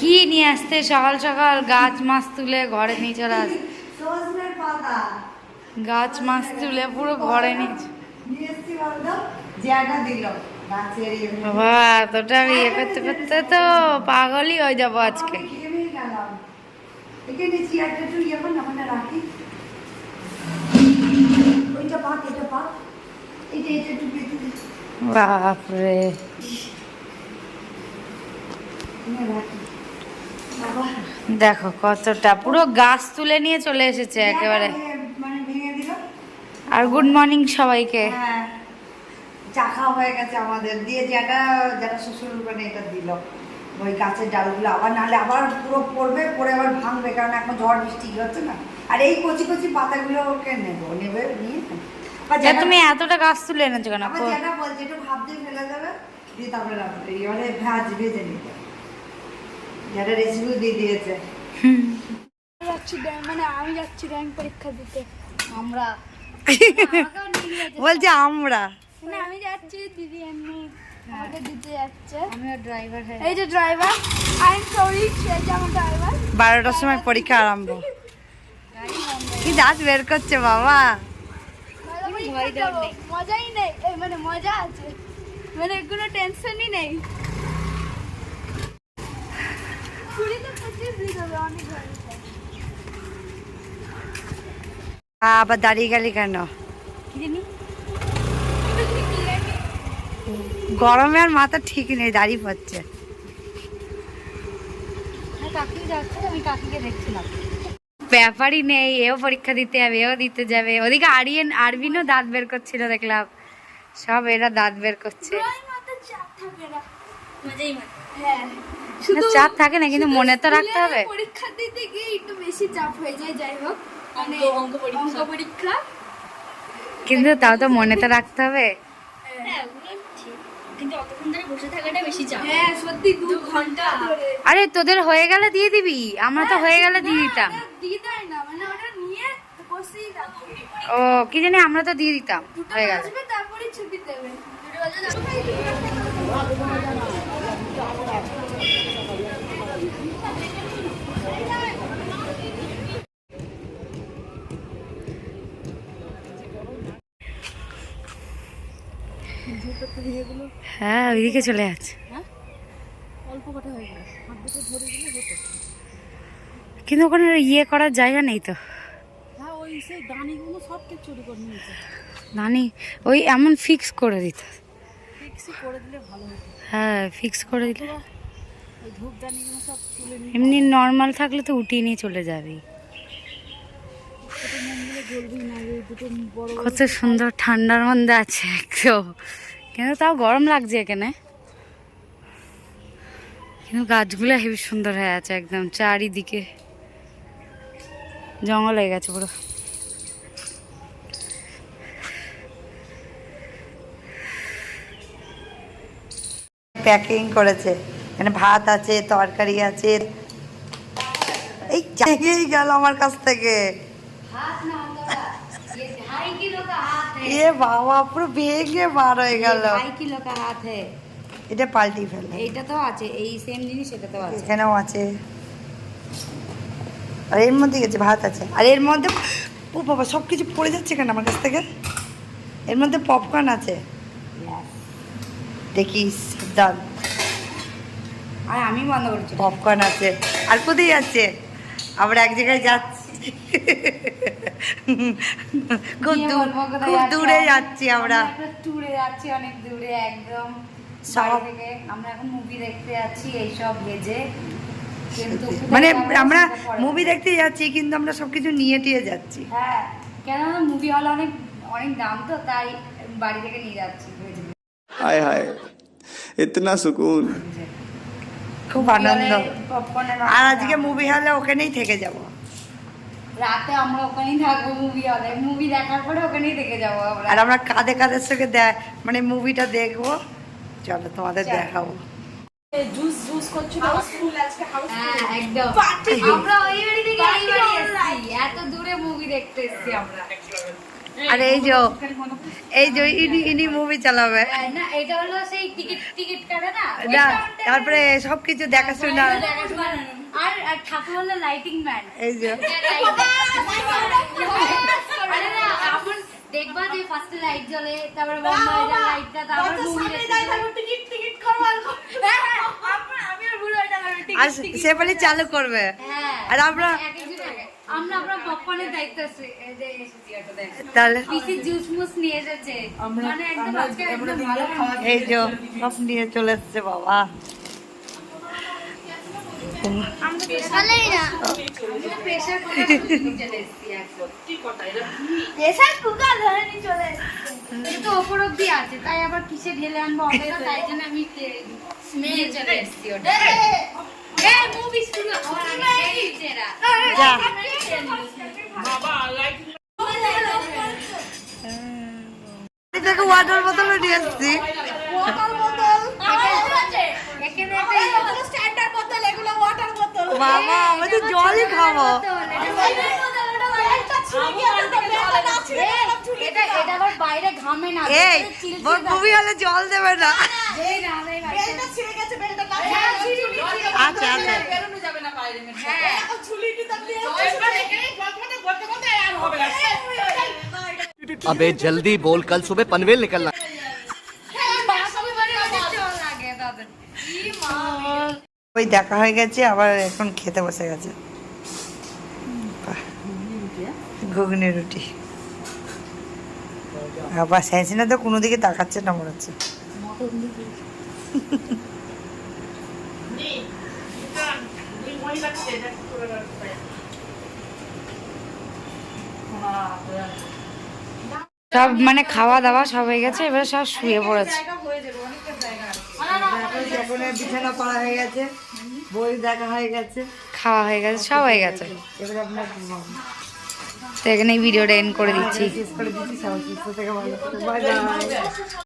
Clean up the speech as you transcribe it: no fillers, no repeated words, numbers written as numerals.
কি নিয়ে আসতে সকাল সকাল গাছ মাছ তুলে ঘরে নিয়ে চলে আস। গাছ মাছ তুলে পুরো ঘরে নিয়ে বাবা এতটা ইয়ে করতে করতে তো পাগলই হয়ে যাবো আজকে। বাপরে দেখো কতটা পুরো গাছ তুলে নিয়ে চলে এসেছে একেবারে। আর গুড মর্নিং সবাইকে। চা খাওয়া হয়ে গেছে আমাদের দিয়ে, যেটা যারা শ্বশুর মানে এটা দিল ওই গাছের ডালগুলো, আবার নাহলে আবার পুরো পড়বে, পড়ে আবার ভাঙবে, কারণ এখন ঝড় বৃষ্টি হচ্ছে না। আর এই কচি কচি পাতাগুলো ওকে নেবে নিয়ে তুমি এতটা গাছ তুলে এনেছো কেন? যেটা বলছে একটু ভাব দিয়ে ফেলে দেবে, দিয়ে তারপরে এবারে ভেজে নিতে, যেটা রেসিপি দিয়ে দিয়েছে। মানে আমি যাচ্ছি র্যাঙ্ক পরীক্ষা দিতে। আমরা বলছে আমরা মানে আমি যাচ্ছি, দিদি এমনি আমাকে দিতে যাচ্ছে। আমিও ড্রাইভার। এই যে ড্রাইভার, আই এম সরি, সে যে আমার ড্রাইভার। 12টার সময় পরীক্ষা আরম্ভ। কি দাঁত বের করছে বাবা। মজাই নেই, মানে মজা আছে, মানে কোনো টেনশনই নেই। কুড়িতে 25 দিতে হবে অনেক ভালো। আবার দাঁড়িয়ে গেলি কেন? গরমে আর মাথা ঠিক নেই, দাঁড়িয়ে পড়ছে। কাকি যাচ্ছে, আমি কাকিকে দেখছিলাম। ব্যাপারই নেই, এও পরীক্ষা দিতে যাবে, এও দিতে যাবে। ওদিকে আরবিনও দাঁত বের করছিল দেখলাম, সব এরা দাঁত বের করছে। চাপ থাকে না, কিন্তু মনে তো রাখতে হবে। পরীক্ষা দিতে গিয়ে একটু বেশি চাপ হয়ে যায়, যাই হোক মানে অঙ্ক পরীক্ষা, কিন্তু তাও তো মনে তো রাখতে হবে। কিন্তু অতক্ষণ ধরে বসে থাকাটা বেশি চাপ। হ্যাঁ সত্যি 2 ঘন্টা ধরে। আরে তোদের হয়ে গেলে দিয়ে দিবি, আমরা তো হয়ে গেলে দিয়ে দিতাম। দিয়ে দেয় না, মানে ওটা নিয়ে বসেই থাকবে। ও কি জানি, আমরা তো দিয়ে দিতাম হয়ে গেলে। তারপরে ছুটি দেবে। হ্যাঁ ওইদিকে চলে যাচ্ছে, কিন্তু ওখানে ইয়ে করার জায়গা নেই তো। দানি ওই এমন ফিক্স করে দিত। হ্যাঁ ফিক্স করে দিলে, এমনি নর্মাল থাকলে তো উঠিয়ে নিয়ে চলে যাবে। কত সুন্দর ঠান্ডার মধ্যে আছে একদম, কিন্তু তাও গরম লাগছে এখানে। কিন্তু গাছগুলো হেবি সুন্দর হয়ে আছে একদম, চারিদিকে জঙ্গল হয়ে গেছে পুরো। প্যাকিং করেছে, এখানে ভাত আছে, তরকারি আছে। এই জায়গায় গেল আমার কাছ থেকে। এ বাবা পুরো ভেঙে বার হয়ে গেল। 2.5 কিলো কা হাত है। এটা পাল্টি ফেলে। এইটা তো আছে, এই সেম জিনিস এটা তো আছে। এখানেও আছে, আর এর মধ্যে গেছে ভাত আছে, আর এর মধ্যে ও বাবা সব কিছু পড়ে যাচ্ছে কেন আমার কাছ থেকে। এর মধ্যে পপকর্ন আছে, দেখিস দাম। আর আমি বন্ধ করেছি। পপকর্ন আছে, আর কোথায় যাচ্ছে? আমরা এক জায়গায় যাচ্ছি, খুব দূরে যাচ্ছি আমরা। ট্যুরে যাচ্ছি অনেক দূরে একদম সব থেকে। আমরা এখন মুভি দেখতে যাচ্ছি এইসব ভেজে, কিন্তু মানে আমরা মুভি দেখতে যাচ্ছি, কিন্তু আমরা সবকিছু নিয়ে টিয়ে যাচ্ছি। হ্যাঁ কেন মুভি হল অনেক অনেক দাম, তো তাই বাড়ি থেকে নিয়ে যাচ্ছি ভেজে। हाय हाय इतना सुकून। খুব আনন্দ। পপকর্নের আর আজকে মুভি হলে ওখানেই থেকে যাব। রাতে আমরা ওখানেই থাকবো মুভি হলে, মুভি দেখার পরে ওখানেই থেকে যাবো আমরা। আর আমরা কাঁধে কাঁধের সঙ্গে মানে মুভিটা দেখবো। চলো তোমাদের দেখাবো। জুস জুস করছিল স্কুল আজকে হাউস। হ্যাঁ একদম, আমরা ওই বাড়ি থেকে এই বাড়ি এসেছি, এত দূরে মুভি দেখতে এসেছি আমরা। আর এই যে ইনি মুভি চালাবে না এটা হলো সেই টিকিট কাটে না না, তারপরে সবকিছু দেখাশোনা। আর ঠাকুর হলো লাইটিং ম্যান। এই যে আরে না এখন দেখবা যে ফার্স্টে লাইট জ্বলে, তারপরে বন্ধ হয়ে যায় লাইটটা, তারপর মুভি দেখতে টিকিট করবার আমি আর ভুল হয়ে গেলাম আর সেপালি চালু করবে। হ্যাঁ আর আমরা আমরা পপকর্নের দায়িত্ব আছে। এই যে তাহলে পিসি জুস মুস নিয়ে এসেছে, মানে একদম আজকে একদম ভালো খাওয়া। এই যে সব নিয়ে চলে এসছে বাবা। চলেই না প্রেসার কুকার নিয়ে চলে এসেছি একদম। প্রেসার কুকার ধরে নিয়ে চলে এটা তো ওপর অব্দি আছে, তাই আবার কিসে ঢেলে আনবো অতটা, তাই জন্য আমি নিয়ে চলে এসেছি ওটা। এই মুভি শুরু হওয়ার আগে খেয়ে নিচ্ছে এরা। যা থেকে ওয়াটার বোতলও নিয়ে এসছি। এখানে একটা স্ট্যান্ডার্ড বোতল, এগুলো ওয়াটার বোতল। বাবা আমি তো জলই খাবো। এটা আবার বাইরে ঘামে না, এই মুভি হলে জল দেবে না। বেলটা ছিঁড়ে গেছে, বেলটা না আচ্ছা আচ্ছা বেরোনো যাবে না বাইরে। হ্যাঁ এখন ছুলি দিতাম দিয়ে বলতে আর হবে না। अबे जल्दी बोल, कल सुबह पनवेल निकलना। ওই দেখা হয়ে গেছে, আবার এখন খেতে বসে গেছে। ঘুগনি রুটি। আবার স্যাঁচিনা তো কোনো দিকে তাকাচ্ছে না মনে হচ্ছে। সব মানে খাওয়া দাওয়া সব হয়ে গেছে, এবারে সব শুয়ে পড়েছে। এখন বিছানা পড়া হয়ে গেছে, বই দেখা হয়ে গেছে, খাওয়া হয়ে গেছে, সব হয়ে গেছে। এবারে আপনার তো এখানে ভিডিওটা এন্ড করে দিচ্ছি। শেষ করে দিচ্ছি। সবাই সুস্থ থেকে ভালো। Bye bye.